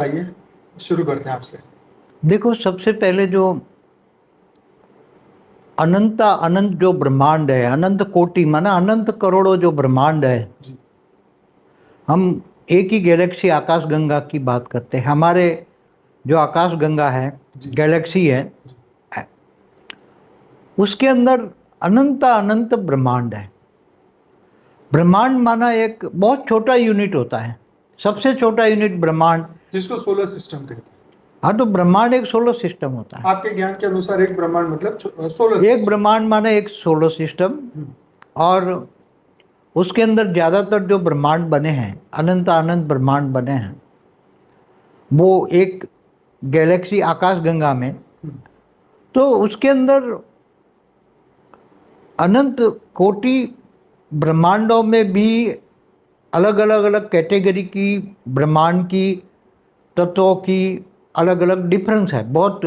आइए शुरू करते हैं आपसे। देखो, सबसे पहले जो अनंत अनंत जो ब्रह्मांड है, अनंत कोटि माना अनंत करोड़ों जो ब्रह्मांड है। जी। हम एक ही गैलेक्सी आकाश गंगा की बात करते हैं। हमारे जो आकाश गंगा है, जी। गैलेक्सी है, जी। उसके अंदर अनंत अनंत ब्रह्मांड है। ब्रह्मांड माना एक बहुत छोटा यूनिट होता है, सबसे छोटा यूनिट ब्रह्मांड। जिसको सोलर सिस्टम कहते हैं। हाँ, तो ब्रह्मांड एक सोलर सिस्टम होता है। आपके ज्ञान के अनुसार एक ब्रह्मांड मतलब सोलर एक सिस्टम। ब्रह्मांड माने एक सोलर सिस्टम। हम्म। और उसके अंदर ज्यादातर जो ब्रह्मांड बने हैं, अनंत अनंत ब्रह्मांड बने हैं, वो एक गैलेक्सी आकाश गंगा में। हम्म। तो उसके अंदर अनंत कोटि ब्रह्मांडों में भी अलग अलग अलग कैटेगरी की ब्रह्मांड की तत्वों की अलग अलग डिफरेंस है, बहुत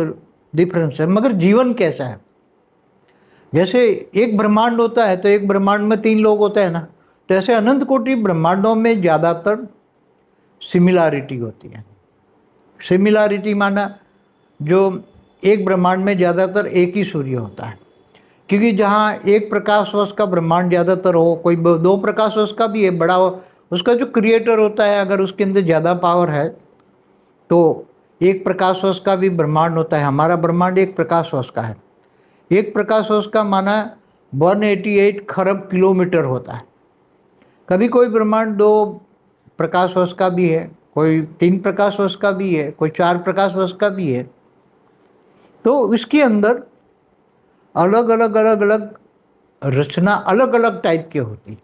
डिफरेंस है। मगर जीवन कैसा है? जैसे एक ब्रह्मांड होता है तो एक ब्रह्मांड में 3 लोग होते हैं ना, तो ऐसे अनंत कोटि ब्रह्मांडों में ज़्यादातर सिमिलैरिटी होती है। सिमिलैरिटी माना जो एक ब्रह्मांड में ज़्यादातर एक ही सूर्य होता है, क्योंकि जहाँ एक प्रकाश वर्ष का ब्रह्मांड ज़्यादातर हो, कोई 2 प्रकाश वर्ष का भी है बड़ा हो, उसका जो क्रिएटर होता है अगर उसके अंदर ज़्यादा पावर है तो एक प्रकाश वर्ष का भी ब्रह्मांड होता है। हमारा ब्रह्मांड एक प्रकाश वर्ष का है। एक प्रकाश वर्ष का माना 188 खरब किलोमीटर होता है। कभी कोई ब्रह्मांड 2 प्रकाश वर्ष का भी है, कोई 3 प्रकाश वर्ष का भी है, कोई 4 प्रकाश वर्ष का भी है। तो इसके अंदर अलग अलग अलग अलग रचना अलग अलग टाइप की होती है।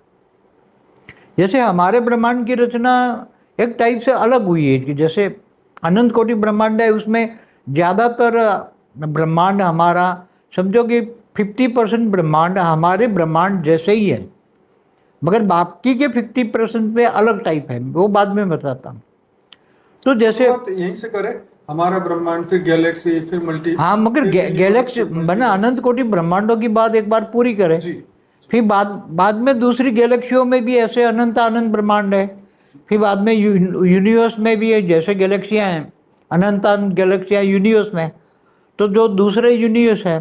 जैसे हमारे ब्रह्मांड की रचना एक टाइप से अलग हुई है कि जैसे अनंत कोटि ब्रह्मांड है, उसमें ज़्यादातर ब्रह्मांड हमारा, समझो कि 50% ब्रह्मांड हमारे ब्रह्मांड जैसे ही है, मगर बाकी के 50% में अलग टाइप है, वो बाद में बताता हूँ। तो जैसे शुरुआत यहीं से करें। हमारा ब्रह्मांड, फिर गैलेक्सी, फिर मल्टी, हाँ, मगर फिर यूनिवर्स, गैलेक्सी फिर बना अनंत मल्टीवर्स। कोटि ब्रह्मांडों की बात एक बार पूरी करें। जी। फिर बाद बाद में दूसरी गैलेक्सियों में भी ऐसे अनंत अनंत ब्रह्मांड है। फिर बाद में यूनिवर्स में भी है, जैसे गैलेक्सियां हैं, अनंत अनंत गैलेक्सियां यूनिवर्स में। तो जो दूसरे यूनिवर्स है,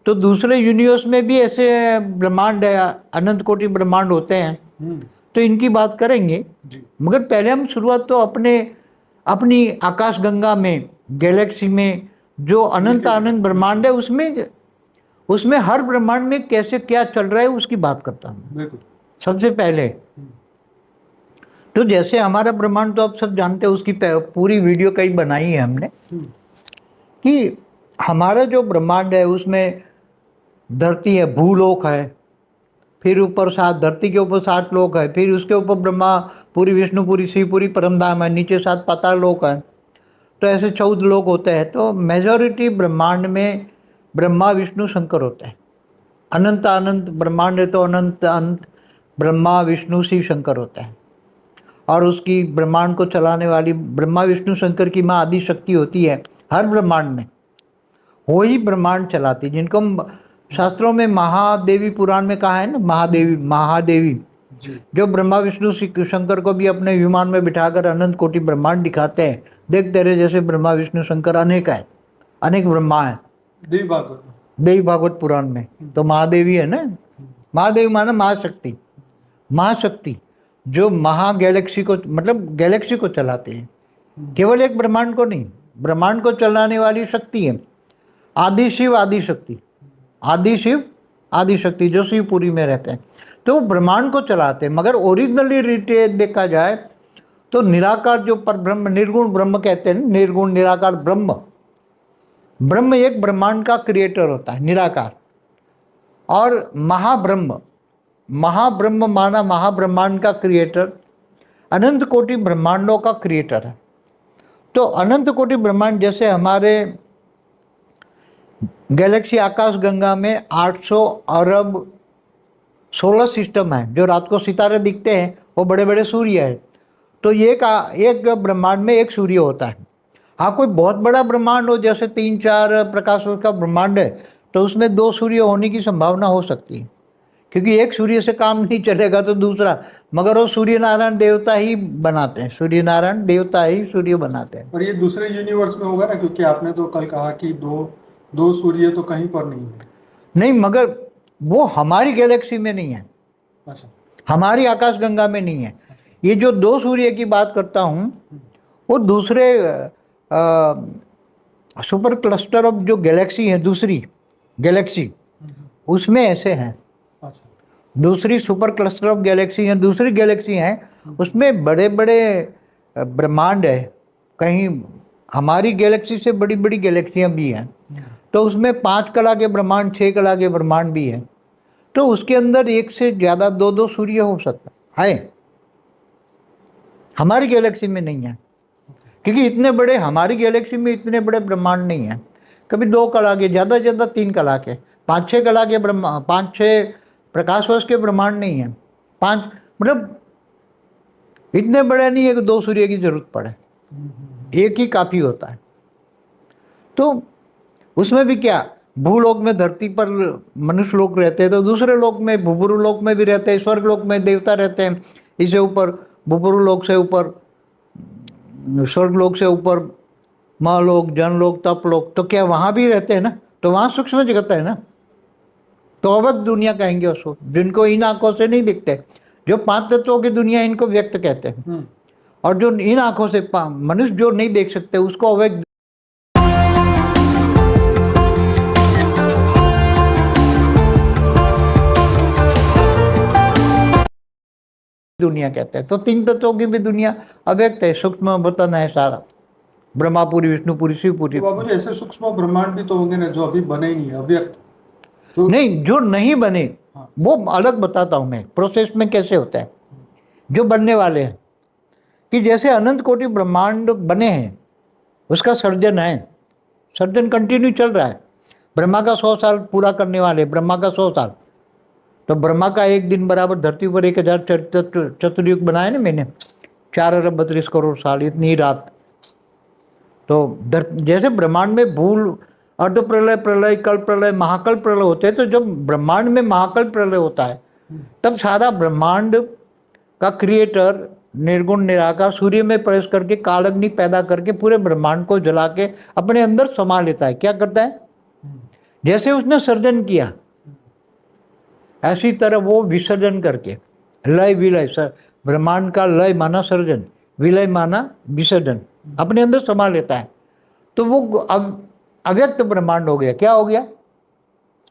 तो दूसरे यूनिवर्स में भी ऐसे ब्रह्मांड है, अनंत कोटि ब्रह्मांड होते हैं। हम्म। तो इनकी बात करेंगे। जी। मगर पहले हम शुरुआत तो अपने अपनी आकाश गंगा में, गैलेक्सी में जो वहीं अनंत के करें, अनंत बिल्कुल। ब्रह्मांड है उसमें उसमें हर ब्रह्मांड में कैसे क्या चल रहा है उसकी बात करता हूँ बिल्कुल। सबसे पहले। हम्म। तो जैसे हमारा ब्रह्मांड तो आप सब जानते हैं, उसकी पूरी वीडियो कई बनाई है हमने, हम्म। कि हमारा जो ब्रह्मांड है उसमें धरती है, भूलोक है, फिर ऊपर 7 धरती के ऊपर 7 लोक है, फिर उसके ऊपर ब्रह्मा, पूरी विष्णुपुरी, शिवपुरी, परमधाम है, नीचे 7 पाताल लोक है। तो ऐसे 14 लोग होते हैं। तो मेजॉरिटी ब्रह्मांड में ब्रह्मा विष्णु शंकर होते हैं। अनंत अनंत ब्रह्मांड है तो अनंत अनंत ब्रह्मा विष्णु शिव शंकर होते हैं। और उसकी ब्रह्मांड को चलाने वाली ब्रह्मा विष्णु शंकर की माँ आदि शक्ति होती है हर ब्रह्मांड में। वो ही ब्रह्मांड चलाती, जिनको हम शास्त्रों में महादेवी पुराण में कहा है ना, महादेवी महादेवी, जी। जो ब्रह्मा विष्णु शंकर को भी अपने विमान में बिठाकर अनंत कोटि ब्रह्मांड दिखाते हैं। देख, तेरे जैसे ब्रह्मा विष्णु शंकर अनेक है, अनेक ब्रह्मा है। देवी भागवत में। देवी भागवत पुराण में हम्म। तो महादेवी है ना। हम्म। महादेवी माना महाशक्ति। महाशक्ति जो महा गैलेक्सी को, मतलब गैलेक्सी को चलाते हैं, हम्म। केवल एक ब्रह्मांड को नहीं, ब्रह्मांड को चलाने वाली शक्ति है। आदि शिव आदि शक्ति, आदि शिव आदि शक्ति जो शिवपुरी में रहते हैं, तो ब्रह्मांड को चलाते हैं। मगर ओरिजिनली रिटे देखा जाए तो निराकार जो पर ब्रह्म, निर्गुण ब्रह्म कहते हैं, निर्गुण निराकार ब्रह्म, ब्रह्म एक ब्रह्मांड का क्रिएटर होता है, निराकार। और महाब्रह्म, महाब्रह्म माना महाब्रह्मांड का क्रिएटर, अनंत कोटि ब्रह्मांडों का क्रिएटर है। तो अनंत कोटि ब्रह्मांड, जैसे हमारे गैलेक्सी आकाश गंगा में 800 अरब सोलर सिस्टम है। जो रात को सितारे दिखते हैं वो बड़े बड़े सूर्य है। तो ये एक ब्रह्मांड में एक सूर्य होता है। हाँ, कोई बहुत बड़ा ब्रह्मांड हो, जैसे 3-4 प्रकाश वर्ष का ब्रह्मांड है, तो उसमें 2 सूर्य होने की संभावना हो सकती है, क्योंकि एक सूर्य से काम नहीं चलेगा तो दूसरा, मगर वो सूर्य नारायण देवता ही बनाते हैं, सूर्य नारायण देवता ही सूर्य बनाते हैं। और ये दूसरे यूनिवर्स में होगा ना, क्योंकि आपने तो कल कहा कि दो दो सूर्य तो कहीं पर नहीं है। नहीं, मगर वो हमारी गैलेक्सी में नहीं है, अच्छा। हमारी आकाशगंगा में नहीं है। ये जो दो सूर्य की बात करता हूँ वो दूसरे सुपर क्लस्टर ऑफ जो गैलेक्सी है, दूसरी गैलेक्सी, उसमें ऐसे हैं। अच्छा। दूसरी सुपर क्लस्टर ऑफ गैलेक्सी है, दूसरी गैलेक्सी हैं, उसमें बड़े बड़े ब्रह्मांड है। कहीं हमारी गैलेक्सी से बड़ी बड़ी गैलेक्सियां भी हैं, तो उसमें 5 कला के ब्रह्मांड, 6 कला के ब्रह्मांड भी हैं। तो उसके अंदर एक से ज़्यादा दो दो सूर्य हो सकता है, हमारी गैलेक्सी में नहीं है। क्योंकि इतने बड़े, हमारी गैलेक्सी में इतने बड़े ब्रह्मांड नहीं है। कभी 2 कला के, ज़्यादा से ज़्यादा 3 कला के, 5-6 कला के ब्रह्मांड, 5-6 प्रकाश वर्ष के ब्रह्मांड नहीं है। 5 मतलब इतने बड़े नहीं है कि 2 सूर्य की जरूरत पड़े, एक ही काफ़ी होता है। तो उसमें भी क्या, भूलोक में धरती पर मनुष्य लोग रहते हैं, तो दूसरे लोक में, भूपुरु लोक में भी रहते हैं, स्वर्ग लोक में देवता रहते हैं, इससे ऊपर भूपुरु लोक से ऊपर, स्वर्ग लोक से ऊपर महालोक, जनलोक, तपलोक, तो क्या वहाँ भी रहते हैं ना, तो वहाँ सूक्ष्म जगत है ना। तो अव्यक्त दुनिया कहेंगे उसको, जिनको इन आंखों से नहीं दिखते। जो 5 तत्वों की दुनिया, इनको व्यक्त कहते हैं, और जो इन आंखों से मनुष्य जो नहीं देख सकते उसको अव्यक्त दुनिया कहते हैं। तो 3 तत्वों की भी दुनिया अव्यक्त है, सूक्ष्म वतन है सारा, ब्रह्मापुरी, विष्णुपुरी, शिवपुरी। तो बाबू जी, ऐसे सूक्ष्म ब्रह्मांड भी तो होंगे ना जो अभी बने ही नहीं है, अव्यक्त जो नहीं, जो नहीं बने हाँ। वो अलग बताता हूं मैं, प्रोसेस में कैसे होता है। जो बनने वाले हैं, कि जैसे अनंत कोटि ब्रह्मांड बने हैं, उसका सर्जन है, सर्जन कंटिन्यू चल रहा है। ब्रह्मा का 100 साल पूरा करने वाले, ब्रह्मा का 100 साल, तो ब्रह्मा का एक दिन बराबर धरती पर 1000 चतुर्युग बनाए ना मैंने, 4 अरब 32 करोड़ साल, इतनी ही रात। तो जैसे ब्रह्मांड में भूल, अर्ध प्रलय, प्रलय, कल प्रलय, महाकल प्रलय होते हैं, तो जब ब्रह्मांड में महाकल प्रलय होता है तब सारा ब्रह्मांड का क्रिएटर निर्गुण निराकार सूर्य में प्रवेश करके कालअग्नि पैदा करके पूरे ब्रह्मांड को जला के अपने अंदर समा लेता है। क्या करता है, जैसे उसने सर्जन किया ऐसी तरह वो विसर्जन करके, लय विलय, ब्रह्मांड का लय माना सर्जन, विलय माना विसर्जन, अपने अंदर समा लेता है। तो वो अब अव्यक्त ब्रह्मांड हो गया। क्या हो गया,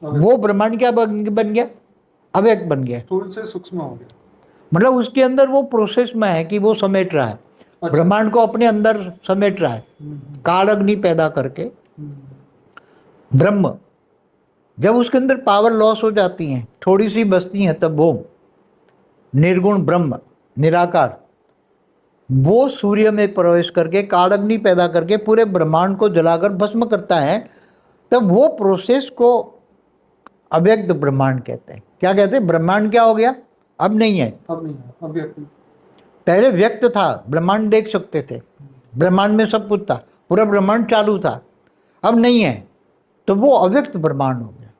वो ब्रह्मांड क्या बन गया, अव्यक्त बन गया, स्थूल से सूक्ष्म हो गया। मतलब उसके अंदर वो प्रोसेस में है कि वो समेट रहा है, ब्रह्मांड को अपने अंदर समेट रहा है, काल अग्नि पैदा करके। ब्रह्म जब उसके अंदर पावर लॉस हो जाती है, थोड़ी सी बचती है, तब वो निर्गुण ब्रह्म निराकार वो सूर्य में प्रवेश करके काल अग्नि पैदा करके पूरे ब्रह्मांड को जलाकर भस्म करता है। तब वो प्रोसेस को अव्यक्त ब्रह्मांड कहते हैं। क्या कहते हैं, ब्रह्मांड क्या हो गया, अब नहीं है, अब नहीं है, अव्यक्त। पहले व्यक्त था, ब्रह्मांड देख सकते थे, ब्रह्मांड में सब कुछ था, पूरा ब्रह्मांड चालू था, अब नहीं है, तो वो अव्यक्त ब्रह्मांड हो गया।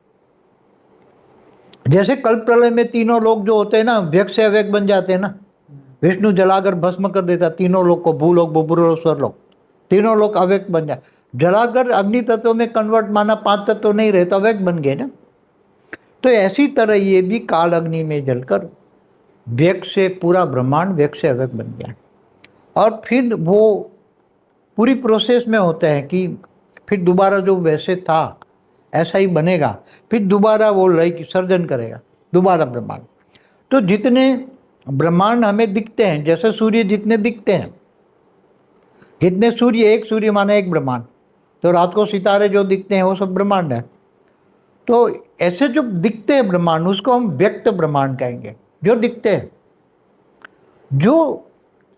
जैसे कल्प प्रलय में तीनों लोग जो होते हैं ना, व्यक्त से अव्यक्त बन जाते हैं ना, विष्णु जलाकर भस्म कर देता तीनों लोग को, भूलोक, भूपुरलोक, स्वर्लोक, तीनों लोग अव्यक्त बन जाए, जलाकर अग्नि तत्व में कन्वर्ट माना, 5 तत्व नहीं रहे तो अव्यक्त बन गए ना। तो ऐसी तरह ये भी काल अग्नि में जलकर व्यक्त से पूरा ब्रह्मांड व्यक्त से अव्यक्त बन गया। और फिर वो पूरी प्रोसेस में होता है कि फिर दोबारा जो वैसे था ऐसा ही बनेगा, फिर दोबारा वो लय की सर्जन करेगा, दोबारा ब्रह्मांड। तो जितने ब्रह्मांड हमें दिखते हैं, जैसे सूर्य जितने दिखते हैं, जितने सूर्य, एक सूर्य माना एक ब्रह्मांड, तो रात को सितारे जो दिखते हैं वो सब ब्रह्मांड है। तो ऐसे जो दिखते हैं ब्रह्मांड, उसको हम व्यक्त ब्रह्मांड कहेंगे, जो दिखते हैं। जो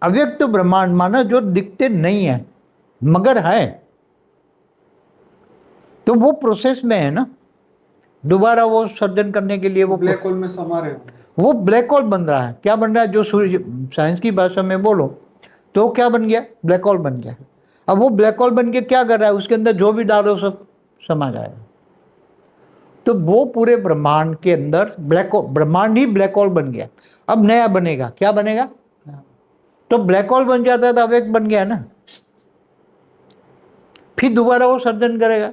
अव्यक्त ब्रह्मांड माना जो दिखते नहीं है मगर है, तो वो प्रोसेस में है ना, दोबारा वो सर्जन करने के लिए वो ब्लैक होल में समा रहे होंगे। वो ब्लैक होल बन रहा है। क्या बन रहा है, जो सूर्य, साइंस की भाषा में बोलो तो क्या बन गया, ब्लैक होल बन गया। अब वो ब्लैक होल बन के क्या कर रहा है, उसके अंदर जो भी डालो सब समा जाएगा। तो वो पूरे ब्रह्मांड के अंदर ब्लैक होल, ब्रह्मांड ही ब्लैक होल बन गया। अब नया बनेगा, क्या बनेगा? तो ब्लैक होल बन जाता है तो अब एक बन गया ना, फिर दोबारा वो सर्जन करेगा,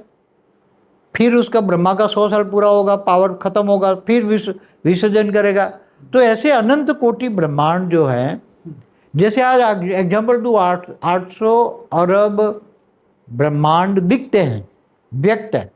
फिर उसका ब्रह्मा का 100 साल पूरा होगा, पावर खत्म होगा, फिर विसर्जन करेगा। तो ऐसे अनंत कोटि ब्रह्मांड जो है, जैसे आज एग्जाम्पल दूं, 800 अरब ब्रह्मांड दिखते हैं, व्यक्त है,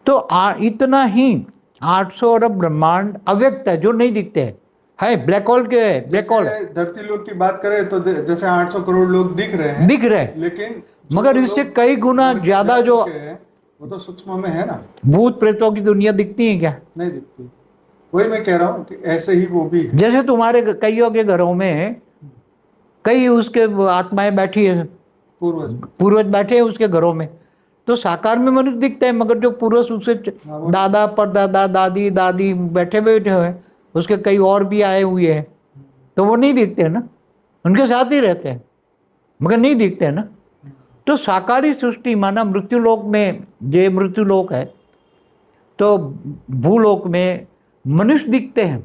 तो इतना ही 800 अरब ब्रह्मांड अव्यक्त है जो नहीं दिखते हैं, है ब्लैक होल के, ब्लैक होल जैसे धरती लोग की बात करें तो जैसे 800 करोड़ लोग दिख रहे हैं, दिख रहे हैं, लेकिन जो मगर इससे लोग कई गुना मर के ज्यादा जा जो चुके हैं, वो तो सूक्ष्म में है ना, भूत प्रेतों की दुनिया दिखती है क्या? नहीं दिखती। वही मैं कह रहा हूँ कि ऐसे ही वो भी है। जैसे तुम्हारे कईयों के घरों में कई उसके आत्माएं बैठी है, पूर्वज पूर्वज बैठे हैं उसके घरों में, तो साकार में मनुष्य दिखते हैं, मगर जो पूर्वज उससे वो दादा परदादा दादी दादी बैठे हुए उसके कई और भी आए हुए हैं, तो वो नहीं दिखते हैं ना, उनके साथ ही रहते हैं मगर नहीं दिखते हैं ना। तो साकारी सृष्टि माना मृत्युलोक में, जे मृत्युलोक है, तो भूलोक में मनुष्य दिखते हैं,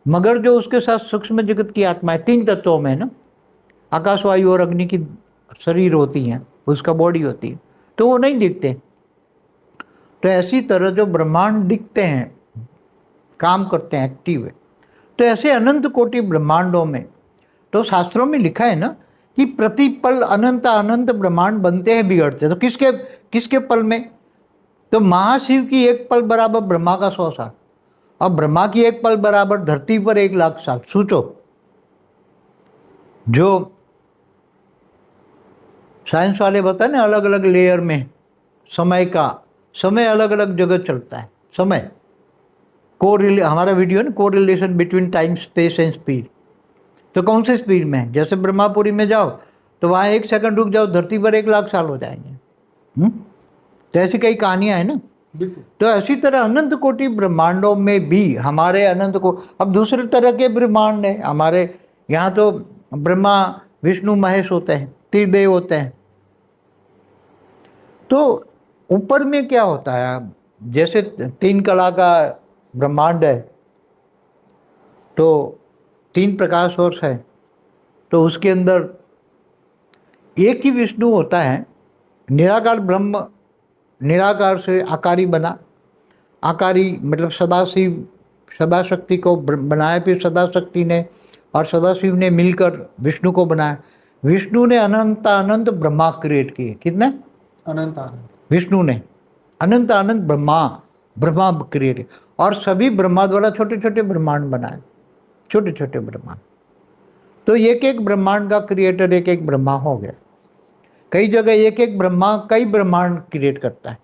मगर जो उसके साथ सूक्ष्म जगत की आत्माएं 3 तत्वों में ना, आकाश वायु और अग्नि की शरीर होती हैं, उसका बॉडी होती है, तो वो नहीं दिखते। तो ऐसी तरह जो ब्रह्मांड दिखते हैं, काम करते हैं, एक्टिव है, तो ऐसे अनंत कोटि ब्रह्मांडों में, तो शास्त्रों में लिखा है ना कि प्रतिपल अनंत अनंत ब्रह्मांड बनते हैं, बिगड़ते हैं। तो किसके किसके पल में? तो महाशिव की एक पल बराबर ब्रह्मा का 100 साल, और ब्रह्मा की एक पल बराबर धरती पर 1,00,000 साल। सोचो, जो साइंस वाले बताए ना, अलग अलग लेयर में समय अलग अलग जगह चलता है, समय हमारा वीडियो है ना, को relation between time space and speed. तो कौन से स्पीड में है? जैसे ब्रह्मापुरी में जाओ तो वहाँ 1 सेकंड रुक जाओ, धरती पर 1,00,000 साल हो जाएंगे। तो ऐसी कई कहानियां हैं ना। तो ऐसी तरह अनंत कोटि ब्रह्मांडों में भी हमारे अनंत को, अब दूसरे तरह के ब्रह्मांड है हमारे यहाँ, तो ब्रह्मा विष्णु महेश होते हैं, त्रिदेव होते हैं। तो ऊपर में क्या होता है, जैसे 3 कला का ब्रह्मांड है, तो 3 प्रकाश सोर्स है, तो उसके अंदर एक ही विष्णु होता है, निराकार ब्रह्म, निराकार से आकारी बना, आकारी मतलब सदाशिव, सदाशक्ति को बनाया, फिर सदाशक्ति ने और सदाशिव ने मिलकर विष्णु को बनाया। विष्णु ने अनंत अनंत ब्रह्मा क्रिएट किए, कितने? अनंत अनंत। विष्णु ने अनंत अनंत ब्रह्मा क्रिएट किए, और सभी ब्रह्मा द्वारा छोटे छोटे ब्रह्मांड बनाए, छोटे छोटे ब्रह्मांड। तो एक एक ब्रह्मांड का क्रिएटर एक एक ब्रह्मा हो गया। कई जगह एक एक ब्रह्मा कई ब्रह्मांड क्रिएट करता है।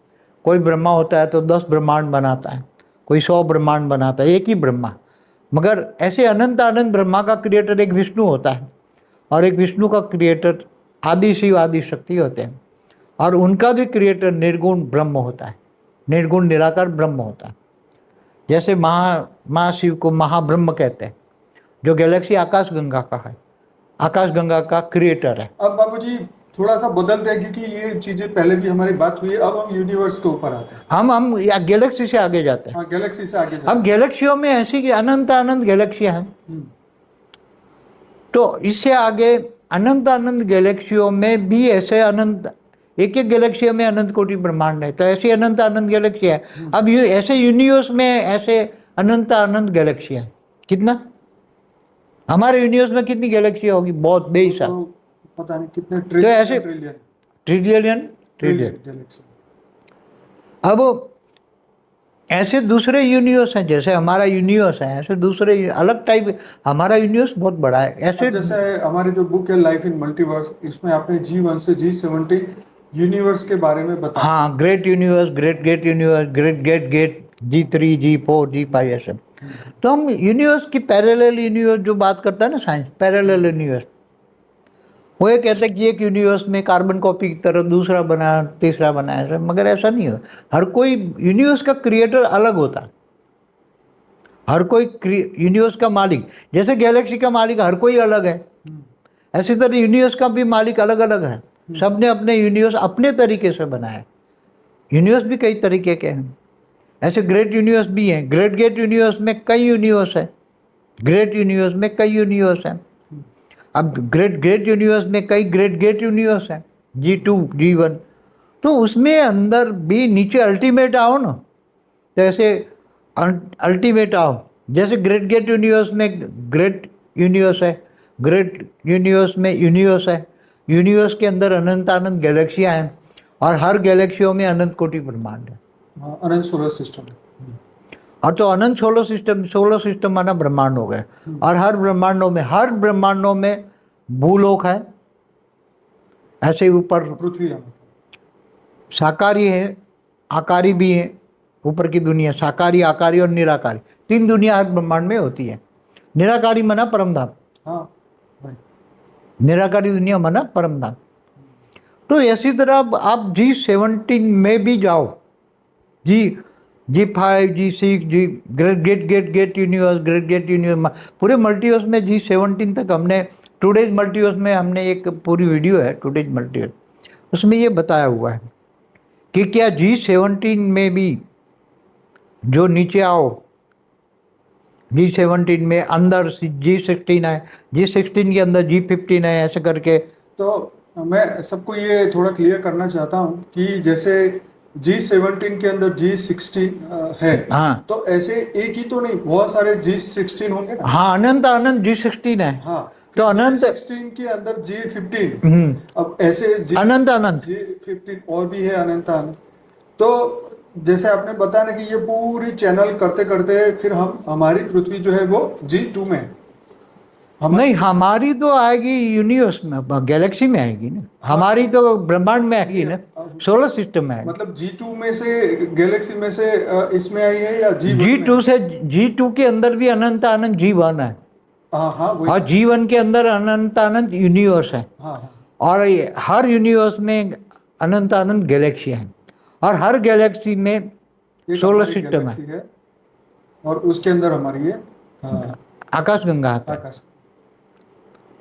कोई ब्रह्मा होता है तो 10 ब्रह्मांड बनाता है, कोई 100 ब्रह्मांड बनाता है, एक ही ब्रह्मा। मगर ऐसे अनंत अनंत ब्रह्मा का क्रिएटर एक विष्णु होता है, और एक विष्णु का क्रिएटर आदि शिव आदि शक्ति होते हैं, और उनका भी क्रिएटर निर्गुण ब्रह्म होता है, निर्गुण निराकार ब्रह्म होता है। जैसे महाशिव को महाब्रह्म कहते हैं, जो गैलेक्सी आकाश गंगा का है, आकाश गंगा का क्रिएटर है। अब बाबूजी थोड़ा सा बदलते हैं, क्योंकि ये चीजें पहले भी हमारी बात हुई है। अब हम यूनिवर्स के ऊपर आते हैं, हम या गैलेक्सी से आगे जाते हैं। हाँ, गैलेक्सी से आगे जाते अब गैलेक्सियों में ऐसी कि अनंत अनंत गैलेक्सियां हैं, तो इससे आगे अनंत अनंत गैलेक्सियों में भी ऐसे अनंत, एक एक गैलेक्सी में अनंत कोटि ब्रह्मांड है, तो ऐसी अनंत अनंत गैलेक्सी है। अब ऐसे यूनिवर्स में ऐसे अनंत अनंत गैलेक्सी है। कितना हमारे यूनिवर्स में कितनी गैलेक्सी होगी? बहुत बेहिसाब, तो पता नहीं कितने तो ऐसे ट्रिलियन ट्रिलियन। गैलेक्सी। अब ऐसे दूसरे यूनिवर्स हैं, जैसे हमारा यूनिवर्स है, ऐसे दूसरे अलग टाइप, हमारा यूनिवर्स बहुत बड़ा है। ऐसे जैसे हमारी जो बुक है लाइफ इन मल्टीवर्स, इसमें आपने G1 से G17 यूनिवर्स के बारे में बताया। हाँ, great universe, great universe, great G3 G4 G5 ऐसे। तो हम यूनिवर्स की पैरेलल यूनिवर्स जो बात करता है ना साइंस, पैरेलल यूनिवर्स, वो ये कहते हैं कि एक यूनिवर्स में कार्बन कॉपी की तरह दूसरा बना, तीसरा बना, ऐसा। मगर ऐसा नहीं हो, हर कोई यूनिवर्स का क्रिएटर अलग होता है, हर कोई यूनिवर्स का मालिक, जैसे गैलेक्सी का मालिक हर कोई अलग है, ऐसी तरह यूनिवर्स का भी मालिक अलग अलग है। सबने अपने यूनिवर्स अपने तरीके से बनाया। यूनिवर्स भी कई तरीके के हैं, ऐसे ग्रेट यूनिवर्स भी हैं। ग्रेट गेट यूनिवर्स में कई यूनिवर्स है, ग्रेट यूनिवर्स में कई यूनिवर्स हैं। अब ग्रेट ग्रेट यूनिवर्स में कई ग्रेट गेट यूनिवर्स हैं, G2 G1। तो उसमें अंदर भी नीचे अल्टीमेट आओ ना, तो ऐसे अल्टीमेट आओ। जैसे ग्रेट गेट यूनिवर्स में ग्रेट यूनिवर्स है, ग्रेट यूनिवर्स में यूनिवर्स है, यूनिवर्स के अंदर अनंत अनंत गैलेक्सियाँ हैं, और हर गैलेक्सियों में अनंत कोटि ब्रह्मांड है। अनंत सोलर सिस्टम। और तो अनंत सोलर सिस्टम माना ब्रह्मांड हो गए। और हर ब्रह्मांडों में भूलोक है, ऐसे ऊपर पृथ्वी साकारी है, आकारी भी है। ऊपर की दुनिया साकारी, आकारी और निराकारी, 3 दुनिया हर ब्रह्मांड में होती है। निराकारी मना परमधाम, हाँ भाई। निराकारी दुनिया मना परमधाम। तो इसी तरह आप G17 में भी जाओ, G5 G6 G great universe, great gate universe, पूरे मल्टीवर्स में G17 तक हमने टुडेज मल्टीवर्स में हमने एक पूरी वीडियो है टुडेज मल्टीवर्स, उसमें ये बताया हुआ है कि क्या G17 में भी जो नीचे आओ, G17 में अंदर G16 है, G16 के अंदर G15 है, ऐसे करके। तो मैं सबको ये थोड़ा क्लियर करना चाहता हूँ कि जैसे G17 के अंदर G16 है, हाँ तो ऐसे एक ही तो नहीं, बहुत सारे G16 होंगे ना। हाँ, अनंत अनंत G16 है। हाँ, तो अनंत G16 के अंदर G15, अब ऐसे अनंत अनंत G15 और भी है अनंत अनंत। तो जैसे आपने बताया ना कि ये पूरी चैनल करते करते फिर हमारी पृथ्वी जो है वो G2 में नहीं, हमारी तो आएगी यूनिवर्स में, गैलेक्सी में आएगी ना। हाँ, हमारी तो ब्रह्मांड में आएगी ना, सोलर सिस्टम में आएगी। मतलब G2 में से, गैलेक्सी में से इसमें आई है या G2 से, G2 के अंदर भी अनंत अनंत G1 है। हाँ हाँ वही। और G1 के अंदर अनंत अनंत यूनिवर्स है। हाँ, और हर यूनिवर्स में अनंत अनंत गैलेक्सी है, और हर गैलेक्सी में सोलर सिस्टम है। और उसके अंदर हमारी ये आकाशगंगा आता है, आकाश,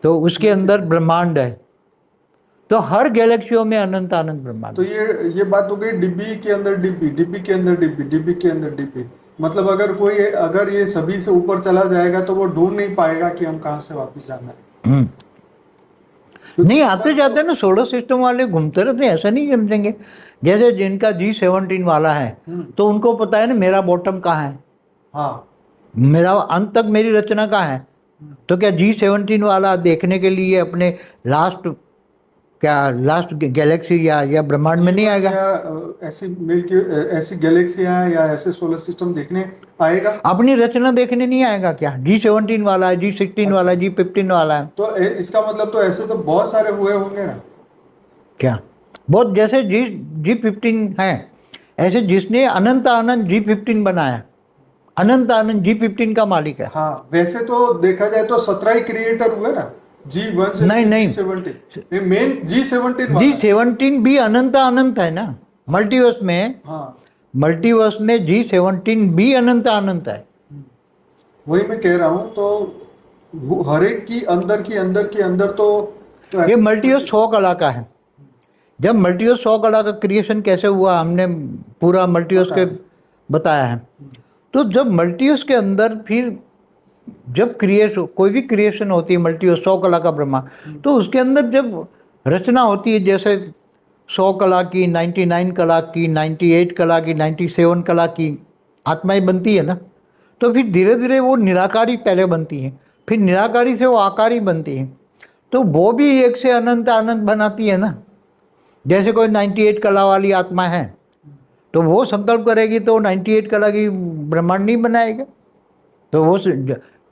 तो उसके अंदर ब्रह्मांड है। तो हर गैलेक्सियों में अनंत अनंत ब्रह्मांड। तो ये बात हो गई डिब्बी के अंदर डिब्बी, डिब्बी के अंदर डिब्बी, डिब्बी के अंदर डिब्बी। मतलब अगर ये सभी से ऊपर चला जाएगा तो वो ढूंढ नहीं पाएगा कि हम कहाँ से वापस जाना है। नहीं, आते जाते ना सोलर सिस्टम वाले घूमते रहते हैं, ऐसा नहीं समझेंगे। जैसे जिनका G17 वाला है, तो उनको पता है ना मेरा बॉटम कहाँ है, हाँ, मेरा अंत तक मेरी रचना कहाँ है। तो क्या G17 वाला देखने के लिए अपने लास्ट गैलेक्सी या ब्रह्मांड में नहीं आएगा? ऐसी गैलेक्सियां या ऐसे सोलर सिस्टम देखने आएगा? अपनी रचना देखने नहीं आएगा क्या? G17 वाला है, G16 वाला है, G15 वाला है। तो इसका मतलब तो ऐसे तो बहुत सारे हुए होंगे ना। क्या बहुत, जैसे G15 है, ऐसे जिसने अनंत अनंत G15 बनाया, अनंत अनंत G15 का मालिक है। हाँ, वैसे तो देखा जाए तो 17 ही क्रिएटर हुए ना, G1 से नहीं, G17 मेन G17 भी अनंत अनंत है ना मल्टीवर्स में। हाँ, मल्टीवर्स में G17 भी अनंत अनंत है। वही मैं कह रहा हूँ। तो हर एक की अंदर तो ये मल्टीवर्स 100 कला का है। जब मल्टीवर्स 100 कला का क्रिएशन कैसे हुआ, हमने पूरा मल्टीवर्स के बताया है। तो जब मल्टीवर्स के अंदर फिर जब कोई भी क्रिएशन होती है मल्टीवर्स 100 कला का ब्रह्मांड, तो उसके अंदर जब रचना होती है, जैसे 100 कला की, 99 कला की, 98 कला की, 97 कला की आत्माएं बनती है ना, तो फिर धीरे धीरे वो निराकारी पहले बनती है, फिर निराकारी से वो आकारी बनती है। तो वो भी एक से अनंत अनंत बनाती है ना। जैसे कोई 98 कला वाली आत्मा है, तो वो संकल्प करेगी तो 98 कला की ब्रह्मांड नहीं बनाएगा। तो वो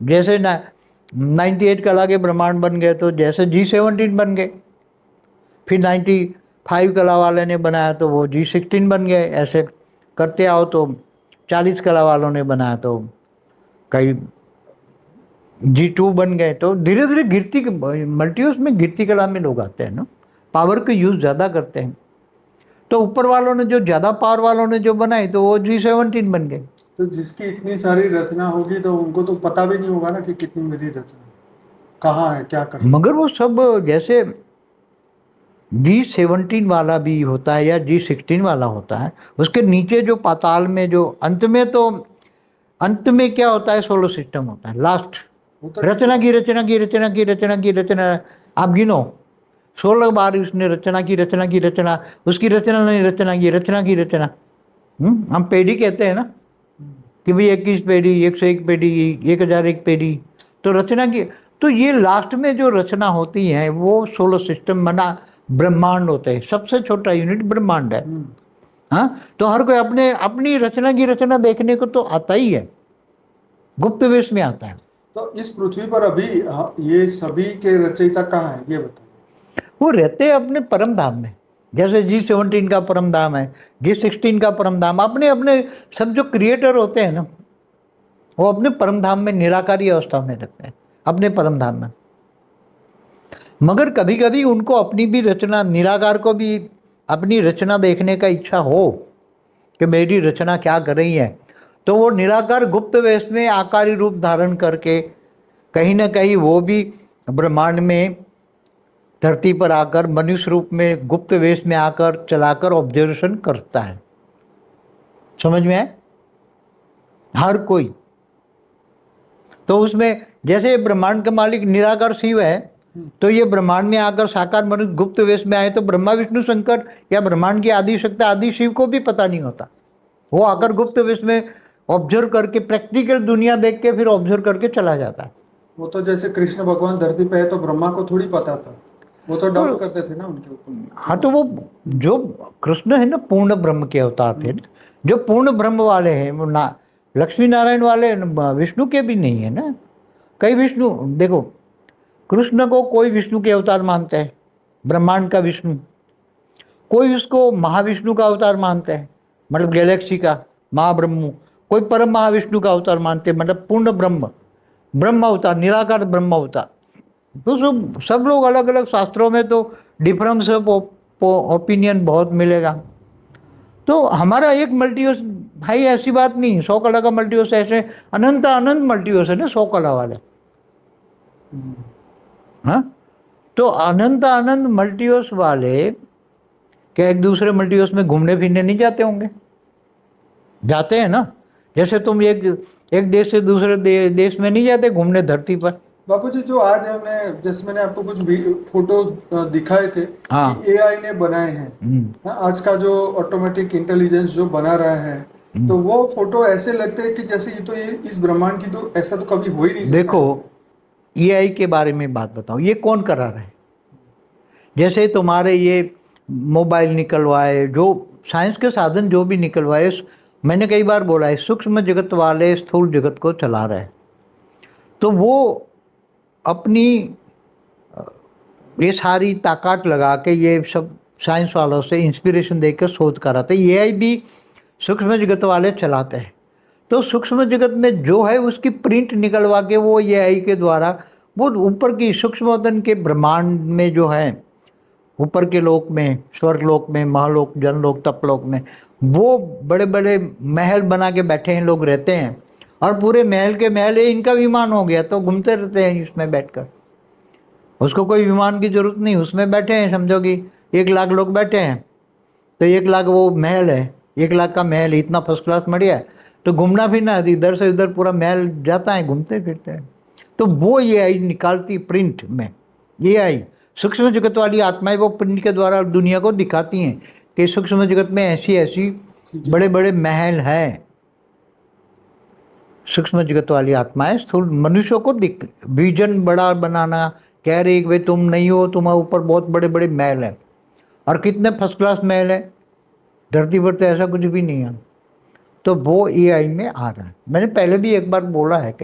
जैसे 98 कला के ब्रह्मांड बन गए, तो जैसे G17 बन गए, फिर 95 कला वाले ने बनाया तो वो G16 बन गए। ऐसे करते आओ तो 40 कला वालों ने बनाया तो कई G2 बन गए। तो धीरे धीरे गिरती, मल्टीवर्स में गिरती कला में लोग आते हैं ना, पावर का यूज ज़्यादा करते हैं। तो ऊपर वालों ने जो ज़्यादा पावर वालों ने जो बनाई, तो वो G17 बन गए। तो जिसकी इतनी सारी रचना होगी तो उनको तो पता भी नहीं होगा ना कि कितनी मेरी रचना कहाँ है, क्या कर। मगर वो सब जैसे G17 वाला भी होता है या G16 वाला होता है, उसके नीचे जो पाताल में जो अंत में, तो अंत में क्या होता है, सोलर सिस्टम होता है लास्ट। वो तो रचना की रचना की रचना की रचना की रचना, आप गिनो 16 बार उसने रचना की रचना की रचना, उसकी रचना नहीं, रचना की रचना की रचना। हम पेढ़ी कहते हैं ना कि भाई 21 पेढ़ी, 101 पेढ़ी, 1001 पेढ़ी, तो रचना की। तो ये लास्ट में जो रचना होती है वो सोलर सिस्टम बना, ब्रह्मांड होते हैं, सबसे छोटा यूनिट ब्रह्मांड है। हाँ, तो हर कोई अपने अपनी रचना की रचना देखने को तो आता ही है, गुप्त वेश में आता है। तो इस पृथ्वी पर अभी ये सभी के रचयिता कहाँ है, ये बताइए। वो रहते हैं अपने परम धाम में, जैसे G17 का परम धाम है, G16 का परम धाम, अपने अपने सब जो क्रिएटर होते हैं ना, वो अपने परम धाम में निराकारी अवस्था में रहते हैं, अपने परम धाम में। मगर कभी कभी उनको अपनी भी रचना, निराकार को भी अपनी रचना देखने का इच्छा हो कि मेरी रचना क्या कर रही है, तो वो निराकार गुप्त वेश में आकारी रूप धारण करके कहीं ना कहीं वो भी ब्रह्मांड में धरती पर आकर मनुष्य रूप में गुप्त वेश में आकर चलाकर ऑब्जर्वेशन करता है। समझ में आए? हर कोई। तो उसमें जैसे ब्रह्मांड का मालिक निराकार शिव है, तो ये ब्रह्मांड में आकर साकार मनुष्य गुप्त वेश में आए, तो ब्रह्मा विष्णु शंकर या ब्रह्मांड की आदि शक्ति आदि शिव को भी पता नहीं होता। वो आकर गुप्त वेश में ऑब्जर्व करके, प्रैक्टिकल दुनिया देख के फिर ऑब्जर्व करके चला जाता है। वो तो जैसे कृष्ण भगवान धरती पे है तो ब्रह्मा को थोड़ी पता था, वो तो डाउट करते थे ना उनके ऊपर। हाँ, तो वो जो कृष्ण है ना, पूर्ण ब्रह्म के अवतार थे, जो पूर्ण ब्रह्म वाले हैं, वो ना लक्ष्मी नारायण वाले विष्णु के भी नहीं है ना। कई विष्णु, देखो कृष्ण को कोई विष्णु के अवतार मानते हैं, ब्रह्मांड का विष्णु, कोई उसको महाविष्णु का अवतार मानते हैं, मतलब गैलेक्सी का महाब्रह्म, कोई परम महाविष्णु का अवतार मानते हैं, मतलब पूर्ण ब्रह्म, ब्रह्म अवतार, निराकार ब्रह्म अवतार। तो सब लोग अलग अलग शास्त्रों में तो डिफरेंस ऑफ ओपिनियन बहुत मिलेगा। तो हमारा एक मल्टीवर्स भाई ऐसी बात नहीं, 100 कला का मल्टीवर्स, ऐसे अनंत अनंत मल्टीवर्स है ना 100 कला वाले। हाँ, तो अनंत अनंत मल्टीवर्स वाले क्या एक दूसरे मल्टीवर्स में घूमने फिरने नहीं जाते होंगे? जाते हैं ना। जैसे तुम एक देश से दूसरे देश में नहीं जाते घूमने धरती पर। बापूजी, जो आज हमने, जैसे मैंने आपको कुछ फोटोज दिखाए थे हाँ। कि एआई ने बनाए हैं, आज का जो ऑटोमेटिक इंटेलिजेंस जो बना रहा है, तो वो फोटो ऐसे लगते हैं कि जैसे ये इस ब्रह्मांड की तो ऐसा तो कभी हो ही नहीं सकता। देखो, एआई के बारे में बात बताओ, ये कौन करा रहा है? जैसे तुम्हारे ये मोबाइल निकलवाए, जो साइंस के साधन जो भी निकलवाए, मैंने कई बार बोला है, सूक्ष्म जगत वाले स्थूल जगत को चला रहे हैं। तो वो अपनी ये सारी ताकत लगा के ये सब साइंस वालों से इंस्पिरेशन देकर शोध कराते हैं। एआई भी सूक्ष्म जगत वाले चलाते हैं। तो सूक्ष्म जगत में जो है उसकी प्रिंट निकलवा के वो एआई के द्वारा वो ऊपर की सूक्ष्मतन के ब्रह्मांड में जो है, ऊपर के लोक में, स्वर्ग लोक में, महालोक, जनलोक, तपलोक में, वो बड़े बड़े महल बना के बैठे हैं, लोग रहते हैं, और पूरे महल के महल इनका विमान हो गया, तो घूमते रहते हैं इसमें बैठकर। उसको कोई विमान की जरूरत नहीं, उसमें बैठे हैं, समझो कि 1 लाख लोग बैठे हैं, तो 1 लाख वो महल है, 1 लाख का महल इतना फर्स्ट क्लास बढ़िया है, तो घूमना फिरना इधर से इधर पूरा महल जाता है, घूमते फिरते हैं। तो वो एआई निकालती प्रिंट में, एआई सूक्ष्म जगत वाली आत्माएं वो प्रिंट के द्वारा दुनिया को दिखाती हैं कि सूक्ष्म जगत में ऐसी ऐसी बड़े बड़े महल हैं। सूक्ष्म जगत वाली आत्माएं स्थूल मनुष्यों को विजन बड़ा बनाना, कह रही कि भाई तुम नहीं हो, तुम्हारे ऊपर बहुत बड़े बड़े महल हैं, और कितने फर्स्ट क्लास महल है धरती पर, तो ऐसा कुछ भी नहीं है। तो वो एआई में आ रहा है। मैंने पहले भी एक बार बोला है कि